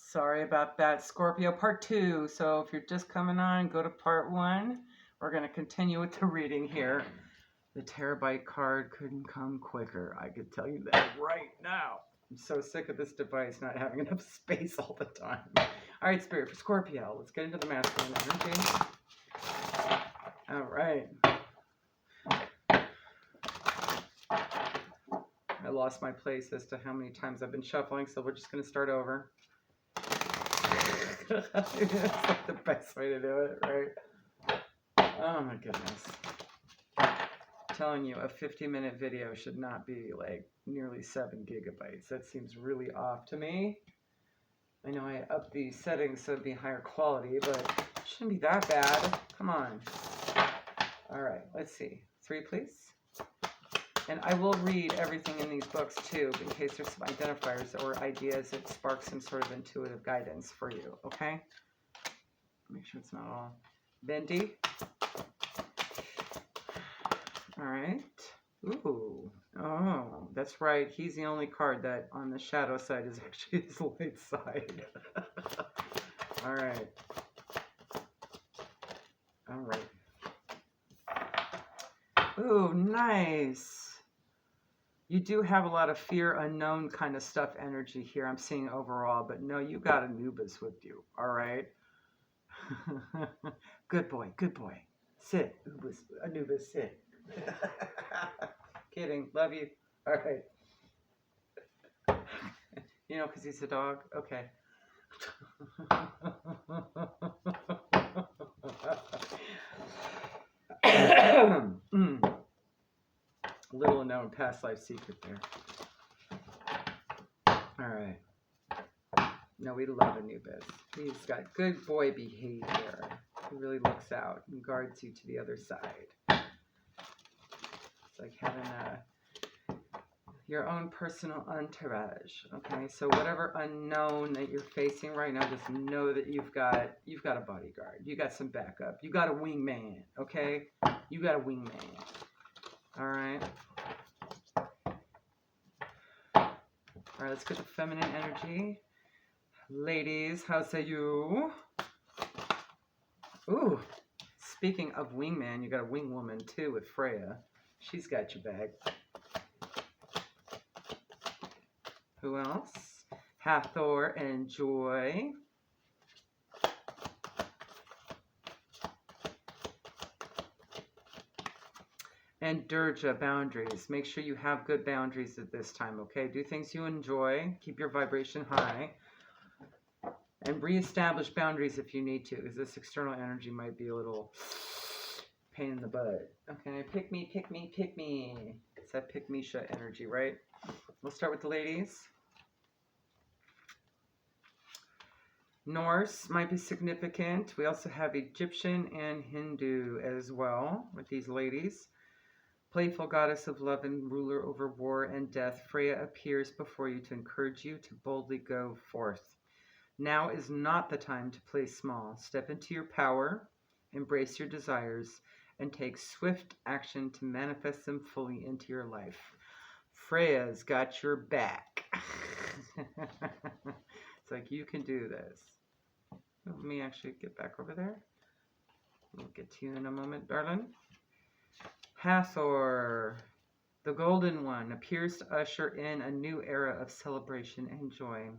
Sorry about that, Scorpio, part 2. So if you're just coming on, go to part 1. We're going to continue with the reading here. The terabyte card couldn't come quicker. I could tell you that right now. I'm so sick of this device not having enough space all the time. All right, Spirit, for Scorpio, let's get into the masculine energy. All right. I lost my place as to how many times I've been shuffling, so we're just going to start over. It's like the best way to do it, right? Oh my goodness. I'm telling you, a 50-minute video should not be like nearly 7 gigabytes. That seems really off to me. I know I upped the settings so it'd be higher quality, but it shouldn't be that bad. Come on. All right, let's see. 3, please. And I will read everything in these books too, in case there's some identifiers or ideas that spark some sort of intuitive guidance for you, okay? Make sure it's not all bendy. All right. Ooh. Oh, that's right. He's the only card that on the shadow side is actually his light side. All right. All right. Ooh, nice. You do have a lot of fear, unknown kind of stuff energy here. I'm seeing overall, but no, you got Anubis with you. All right. Good boy. Good boy. Sit. Anubis, sit. Kidding. Love you. All right. You know, because he's a dog? Okay. Little known past life secret there. All right. No, we love Anubis. He's got good boy behavior. He really looks out and guards you to the other side. It's like having your own personal entourage. Okay, so whatever unknown that you're facing right now, just know that you've got a bodyguard. You got some backup. You got a wingman. Okay, you got a wingman. All right. All right, let's get the feminine energy. Ladies, how say you? Ooh, speaking of wingman, you got a wing woman too with Freya. She's got your back. Who else? Hathor and Joy. And Durja, boundaries. Make sure you have good boundaries at this time, okay? Do things you enjoy. Keep your vibration high. And reestablish boundaries if you need to, because this external energy might be a little pain in the butt. Okay, pick me, pick me, pick me. It's that pick Misha energy, right? We'll start with the ladies. Norse might be significant. We also have Egyptian and Hindu as well with these ladies. Playful goddess of love and ruler over war and death, Freya appears before you to encourage you to boldly go forth. Now is not the time to play small. Step into your power, embrace your desires, and take swift action to manifest them fully into your life. Freya's got your back. It's like, you can do this. Let me actually get back over there. We'll get to you in a moment, darling. Hathor, the Golden One, appears to usher in a new era of celebration and joy.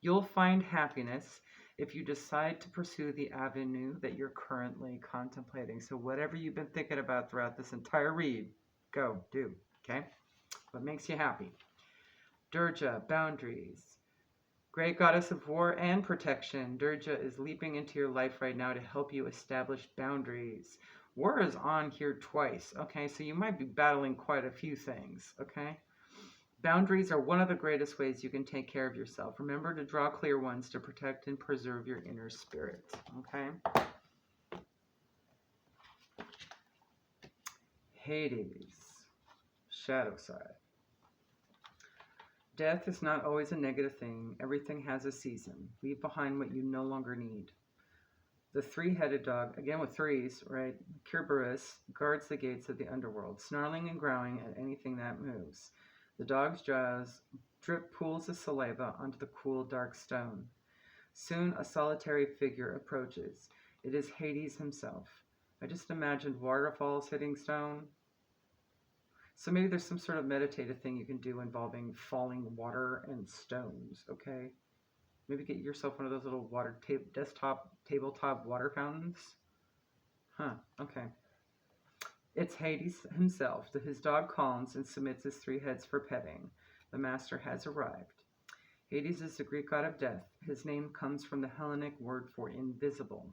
You'll find happiness if you decide to pursue the avenue that you're currently contemplating. So whatever you've been thinking about throughout this entire read, go, do, okay? What makes you happy? Durja, boundaries. Great goddess of war and protection, Durja is leaping into your life right now to help you establish boundaries. War is on here twice, okay? So you might be battling quite a few things, okay? Boundaries are one of the greatest ways you can take care of yourself. Remember to draw clear ones to protect and preserve your inner spirit, okay? Hades, shadow side. Death is not always a negative thing. Everything has a season. Leave behind what you no longer need. The three-headed dog, again with threes, right? Kerberos guards the gates of the underworld, snarling and growling at anything that moves. The dog's jaws drip pools of saliva onto the cool, dark stone. Soon a solitary figure approaches. It is Hades himself. I just imagined waterfalls hitting stone. So maybe there's some sort of meditative thing you can do involving falling water and stones, okay? Maybe get yourself one of those little tabletop water fountains. Huh, okay. It's Hades himself. His dog calms and submits his 3 heads for petting. The master has arrived. Hades is the Greek god of death. His name comes from the Hellenic word for invisible.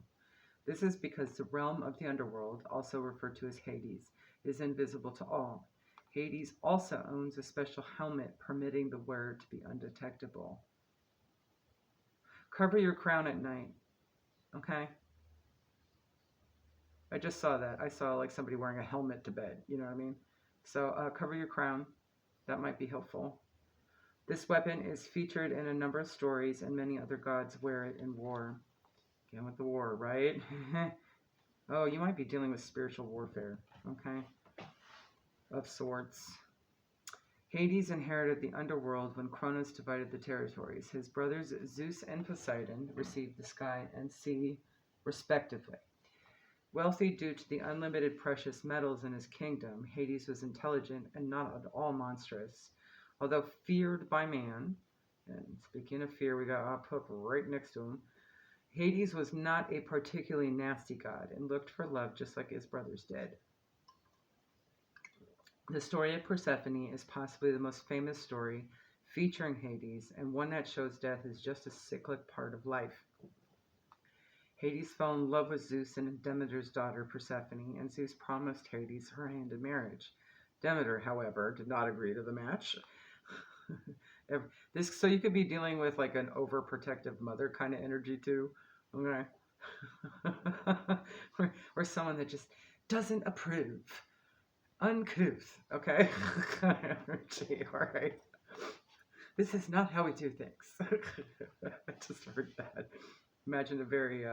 This is because the realm of the underworld, also referred to as Hades, is invisible to all. Hades also owns a special helmet permitting the wearer to be undetectable. Cover your crown at night, okay? I just saw that. I saw like somebody wearing a helmet to bed, you know what I mean? So cover your crown. That might be helpful. This weapon is featured in a number of stories, and many other gods wear it in war. Again with the war, right? Oh, you might be dealing with spiritual warfare, okay? Of sorts. Hades inherited the underworld when Kronos divided the territories. His brothers Zeus and Poseidon received the sky and sea, respectively. Wealthy due to the unlimited precious metals in his kingdom, Hades was intelligent and not at all monstrous. Although feared by man, and speaking of fear, we got Puck right next to him, Hades was not a particularly nasty god and looked for love just like his brothers did. The story of Persephone is possibly the most famous story featuring Hades, and one that shows death is just a cyclic part of life. Hades fell in love with Zeus and Demeter's daughter Persephone, and Zeus promised Hades her hand in marriage. Demeter, however, did not agree to the match. So you could be dealing with like an overprotective mother kind of energy too, okay? or someone that just doesn't approve. Uncouth, okay? Energy, all right. This is not how we do things. I just heard that. Imagine a very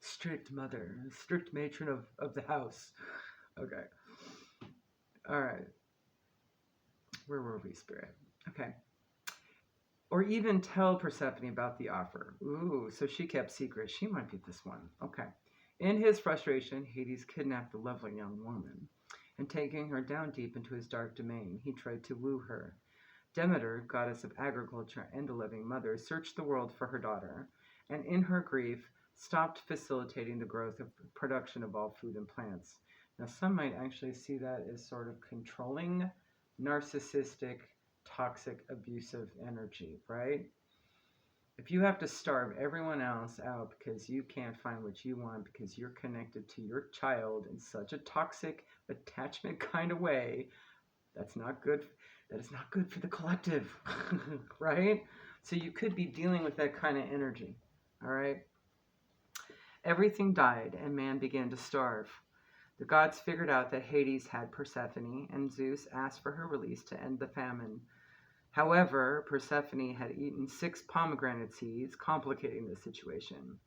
strict mother, strict matron of the house. Okay. All right. Where were we, Spirit? Okay. Or even tell Persephone about the offer. Ooh, so she kept secret. She might be this one. Okay. In his frustration, Hades kidnapped the lovely young woman, and taking her down deep into his dark domain, he tried to woo her. Demeter, goddess of agriculture and a living mother, searched the world for her daughter, and in her grief, stopped facilitating the growth of production of all food and plants. Now, some might actually see that as sort of controlling, narcissistic, toxic, abusive energy, right? If you have to starve everyone else out because you can't find what you want because you're connected to your child in such a toxic attachment kind of way, that's not good. That is not good for the collective, right? So you could be dealing with that kind of energy, all right? Everything died and man began to starve. The gods figured out that Hades had Persephone, and Zeus asked for her release to end the famine. However, Persephone had eaten 6 pomegranate seeds, complicating the situation.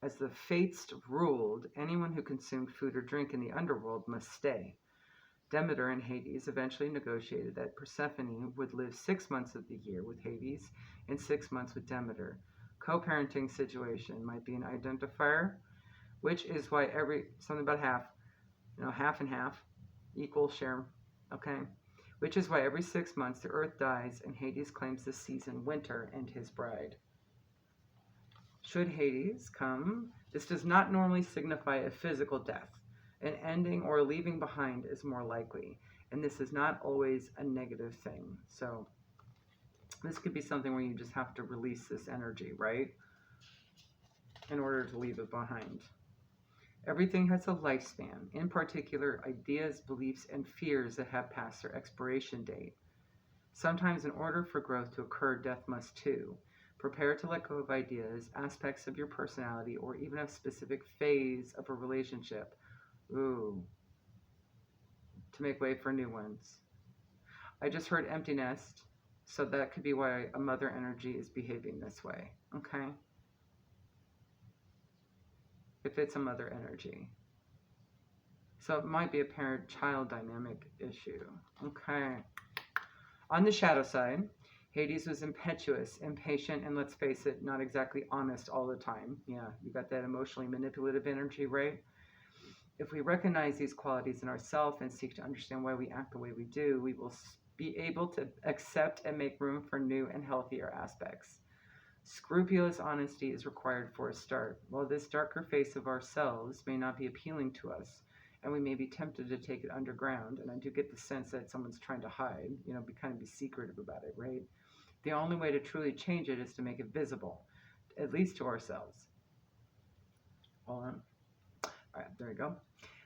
As the fates ruled, anyone who consumed food or drink in the underworld must stay. Demeter and Hades eventually negotiated that Persephone would live 6 months of the year with Hades and 6 months with Demeter. Co-parenting situation might be an identifier, which is why something about half and half, equal share, okay? Which is why every 6 months the earth dies and Hades claims the season winter and his bride. Should Hades come, this does not normally signify a physical death. An ending or leaving behind is more likely, and this is not always a negative thing. So this could be something where you just have to release this energy, right? In order to leave it behind. Everything has a lifespan, in particular ideas, beliefs, and fears that have passed their expiration date. Sometimes in order for growth to occur, death must too. Prepare to let go of ideas, aspects of your personality, or even a specific phase of a relationship. Ooh. To make way for new ones. I just heard empty nest, so that could be why a mother energy is behaving this way, okay? If it's a mother energy. So it might be a parent-child dynamic issue. Okay. On the shadow side, Hades was impetuous, impatient, and let's face it, not exactly honest all the time. Yeah, you got that emotionally manipulative energy, right? If we recognize these qualities in ourselves and seek to understand why we act the way we do, we will be able to accept and make room for new and healthier aspects. Scrupulous honesty is required for a start. While this darker face of ourselves may not be appealing to us, and we may be tempted to take it underground, and I do get the sense that someone's trying to hide, be secretive about it, right? The only way to truly change it is to make it visible, at least to ourselves. Hold on. All right, there we go.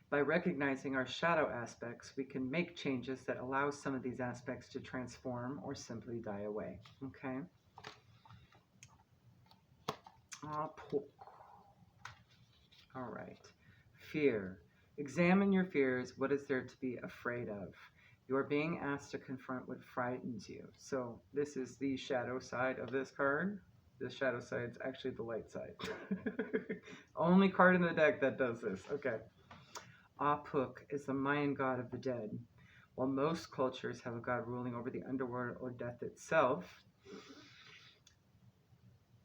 By recognizing our shadow aspects, we can make changes that allow some of these aspects to transform or simply die away. Okay? All right. Fear. Examine your fears. What is there to be afraid of? You are being asked to confront what frightens you. So this is the shadow side of this card. The shadow side is actually the light side. Only card in the deck that does this. Okay. Apuk is the Mayan god of the dead. While most cultures have a god ruling over the underworld or death itself,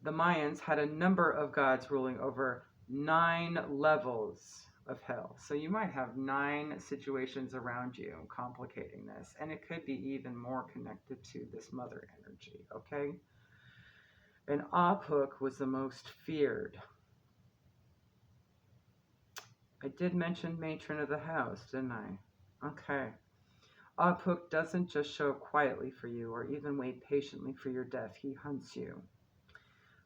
the Mayans had a number of gods ruling over 9 levels of hell. So you might have 9 situations around you complicating this, and it could be even more connected to this mother energy, okay? And Apuk was the most feared. I did mention matron of the house, didn't I? Okay. Apuk doesn't just show up quietly for you or even wait patiently for your death. He hunts you.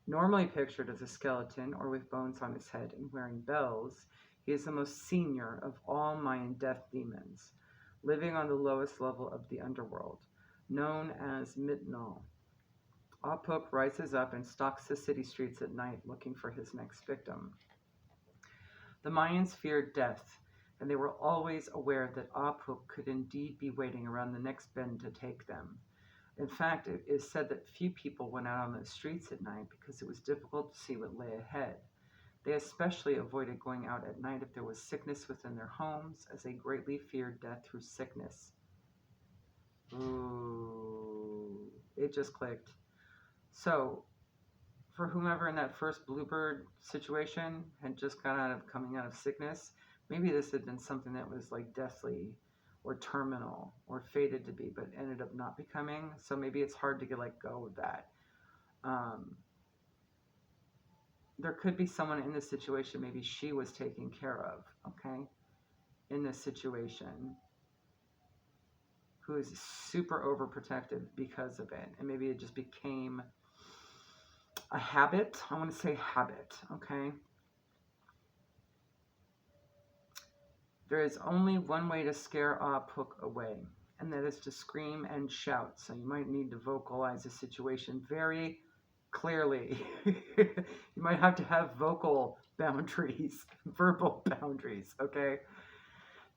Normally pictured as a skeleton or with bones on his head and wearing bells, he is the most senior of all Mayan death demons, living on the lowest level of the underworld, known as Mitnal. Apuk rises up and stalks the city streets at night looking for his next victim. The Mayans feared death, and they were always aware that Apuk could indeed be waiting around the next bend to take them. In fact, it is said that few people went out on the streets at night because it was difficult to see what lay ahead. They especially avoided going out at night if there was sickness within their homes, as they greatly feared death through sickness. Ooh, it just clicked. So, for whomever in that first bluebird situation had just coming out of sickness, maybe this had been something that was like deathly or terminal or fated to be, but ended up not becoming. So maybe it's hard to let go of that. There could be someone in this situation, maybe she was taken care of, okay, in this situation, who is super overprotective because of it. And maybe it just became a habit. I want to say habit, okay? There is only one way to scare Apuk away, and that is to scream and shout. So you might need to vocalize the situation very clearly. You might have to have vocal boundaries, verbal boundaries, okay?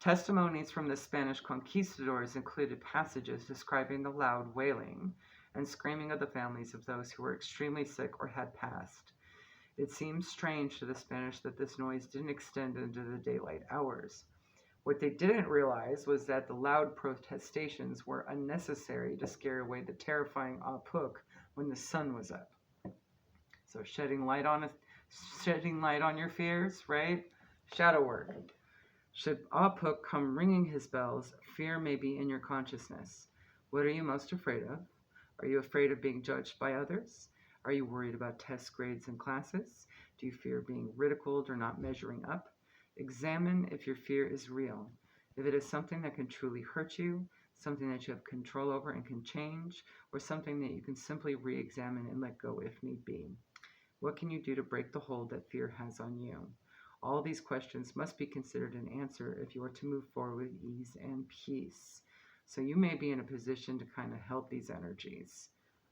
Testimonies from the Spanish conquistadors included passages describing the loud wailing and screaming of the families of those who were extremely sick or had passed. It seems strange to the Spanish that this noise didn't extend into the daylight hours. What they didn't realize was that the loud protestations were unnecessary to scare away the terrifying Apuk when the sun was up. So shedding light on your fears, right? Shadow work. Should Apuk come ringing his bells, fear may be in your consciousness. What are you most afraid of? Are you afraid of being judged by others? Are you worried about test grades and classes? Do you fear being ridiculed or not measuring up? Examine if your fear is real. If it is something that can truly hurt you, something that you have control over and can change, or something that you can simply re-examine and let go if need be. What can you do to break the hold that fear has on you? All these questions must be considered and answered if you are to move forward with ease and peace. So you may be in a position to kind of help these energies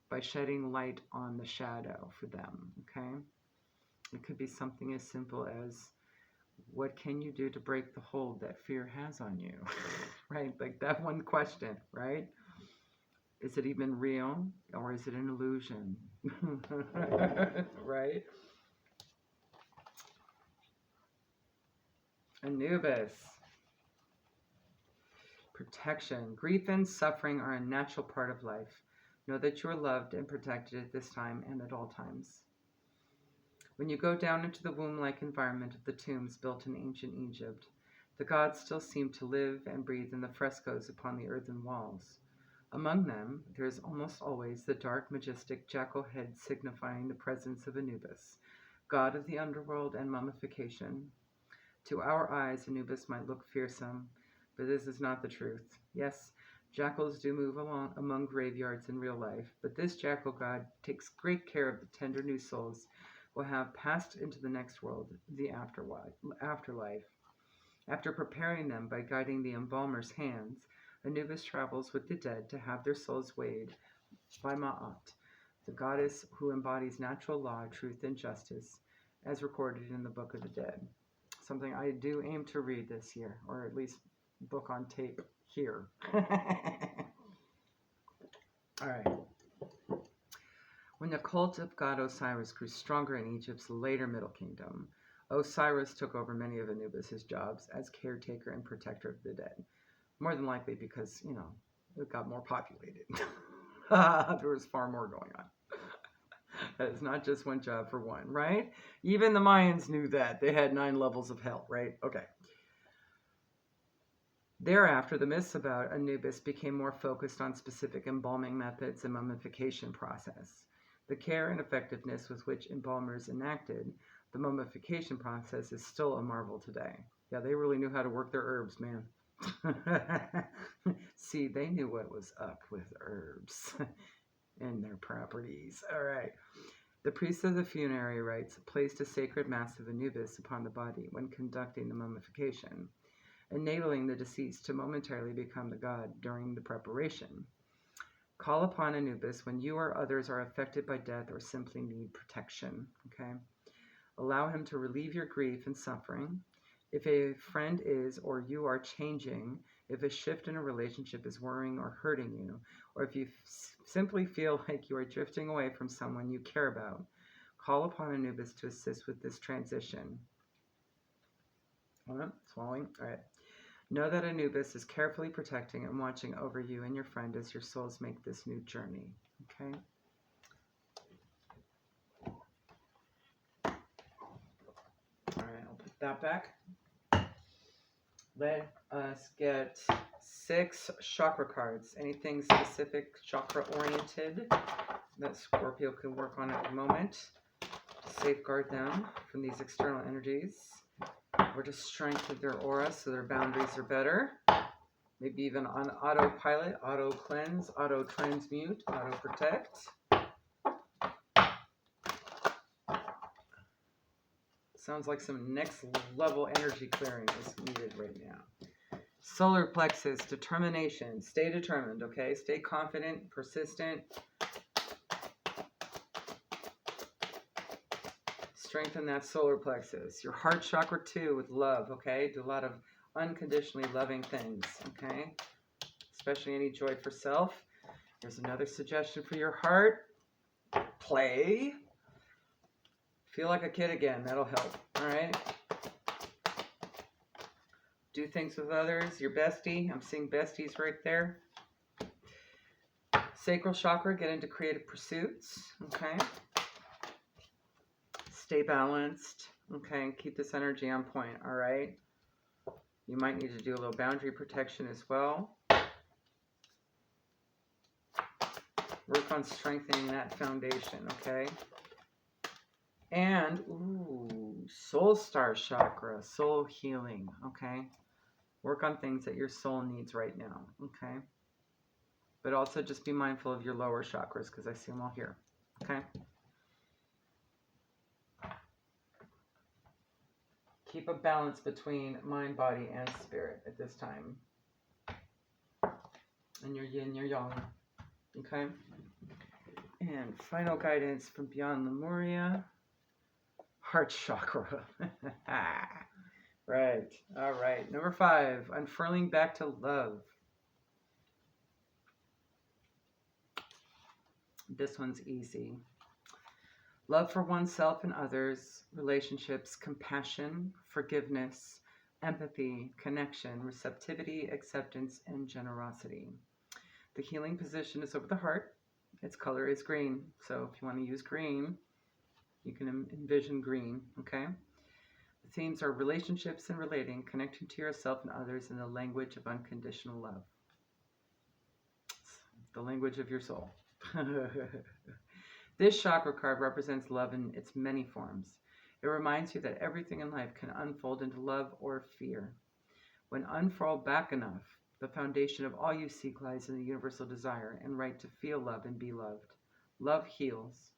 by shedding light on the shadow for them, okay? It could be something as simple as, what can you do to break the hold that fear has on you, right? Like that one question, right? Is it even real or is it an illusion, right? Anubis. Protection. Grief and suffering are a natural part of life. Know that you are loved and protected at this time and at all times. When you go down into the womb-like environment of the tombs built in ancient Egypt, the gods still seem to live and breathe in the frescoes upon the earthen walls. Among them, there is almost always the dark, majestic jackal head signifying the presence of Anubis, god of the underworld and mummification. To our eyes, Anubis might look fearsome, but this is not the truth. Yes, jackals do move along among graveyards in real life, but this jackal god takes great care of the tender new souls who have passed into the next world, the afterlife. After preparing them by guiding the embalmer's hands, Anubis travels with the dead to have their souls weighed by Ma'at, the goddess who embodies natural law, truth, and justice, as recorded in the Book of the Dead. Something I do aim to read this year, or at least book on tape here. All right. When the cult of god Osiris grew stronger in Egypt's later Middle Kingdom, Osiris took over many of Anubis' jobs as caretaker and protector of the dead. More than likely because, it got more populated. There was far more going on. That is not just one job for one, right? Even the Mayans knew that. They had 9 levels of hell, right? Okay. Thereafter, the myths about Anubis became more focused on specific embalming methods and mummification process. The care and effectiveness with which embalmers enacted the mummification process is still a marvel today. Yeah, they really knew how to work their herbs, man. See, they knew what was up with herbs and their properties. All right. The priests of the funerary rites placed a sacred mass of Anubis upon the body when conducting the mummification, enabling the deceased to momentarily become the god during the preparation. Call upon Anubis when you or others are affected by death or simply need protection. Okay? Allow him to relieve your grief and suffering. If a friend is or you are changing, if a shift in a relationship is worrying or hurting you, or if you simply feel like you are drifting away from someone you care about, call upon Anubis to assist with this transition. Swallowing. All right. Know that Anubis is carefully protecting and watching over you and your friend as your souls make this new journey. Okay? All right, I'll put that back. Let us get 6 chakra cards. Anything specific chakra oriented that Scorpio can work on at the moment to safeguard them from these external energies, or to strengthen their aura so their boundaries are better. Maybe even on autopilot, auto cleanse, auto transmute, auto protect. Sounds like some next level energy clearing is needed right now. Solar plexus, determination. Stay determined, okay? Stay confident, persistent. Strengthen that solar plexus. Your heart chakra too with love, okay? Do a lot of unconditionally loving things, okay? Especially any joy for self. Here's another suggestion for your heart. Play. Feel like a kid again. That'll help. All right. Do things with others. Your bestie. I'm seeing besties right there. Sacral chakra. Get into creative pursuits. Okay. Stay balanced. Okay. Keep this energy on point. All right. You might need to do a little boundary protection as well. Work on strengthening that foundation. Okay. And, soul star chakra, soul healing, okay? Work on things that your soul needs right now, okay? But also just be mindful of your lower chakras because I see them all here, okay? Keep a balance between mind, body, and spirit at this time. And your yin, your yang, okay? And final guidance from Beyond Lemuria. Heart chakra. Right. All right. Number 5, unfurling back to love. This one's easy. Love for oneself and others, relationships, compassion, forgiveness, empathy, connection, receptivity, acceptance, and generosity. The healing position is over the heart. Its color is green. So if you want to use green, you can envision green, okay? The themes are relationships and relating, connecting to yourself and others in the language of unconditional love. The language of your soul. This chakra card represents love in its many forms. It reminds you that everything in life can unfold into love or fear. When unfurled back enough, the foundation of all you seek lies in the universal desire and right to feel love and be loved. Love heals.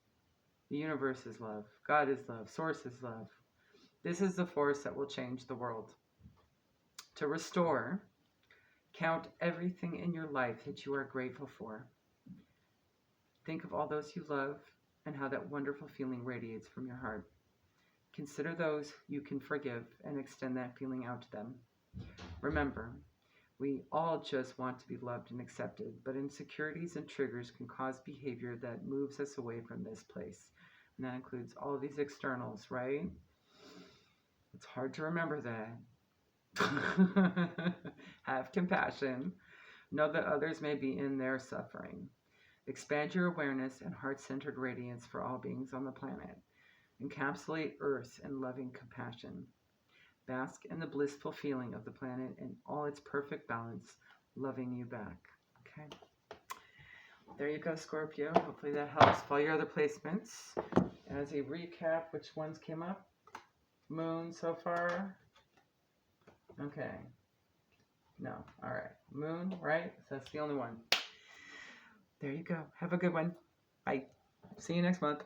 The universe is love. God is love. Source is love. This is the force that will change the world. To restore, count everything in your life that you are grateful for. Think of all those you love and how that wonderful feeling radiates from your heart. Consider those you can forgive and extend that feeling out to them. Remember, we all just want to be loved and accepted, but insecurities and triggers can cause behavior that moves us away from this place. And that includes all of these externals, right? It's hard to remember that. Have compassion. Know that others may be in their suffering. Expand your awareness and heart-centered radiance for all beings on the planet. Encapsulate Earth in loving compassion. Bask in the blissful feeling of the planet in all its perfect balance, loving you back. Okay. There you go, Scorpio. Hopefully that helps. For all your other placements, as a recap, which ones came up? Moon so far? Okay. No. All right. Moon, right? So that's the only one. There you go. Have a good one. Bye. See you next month.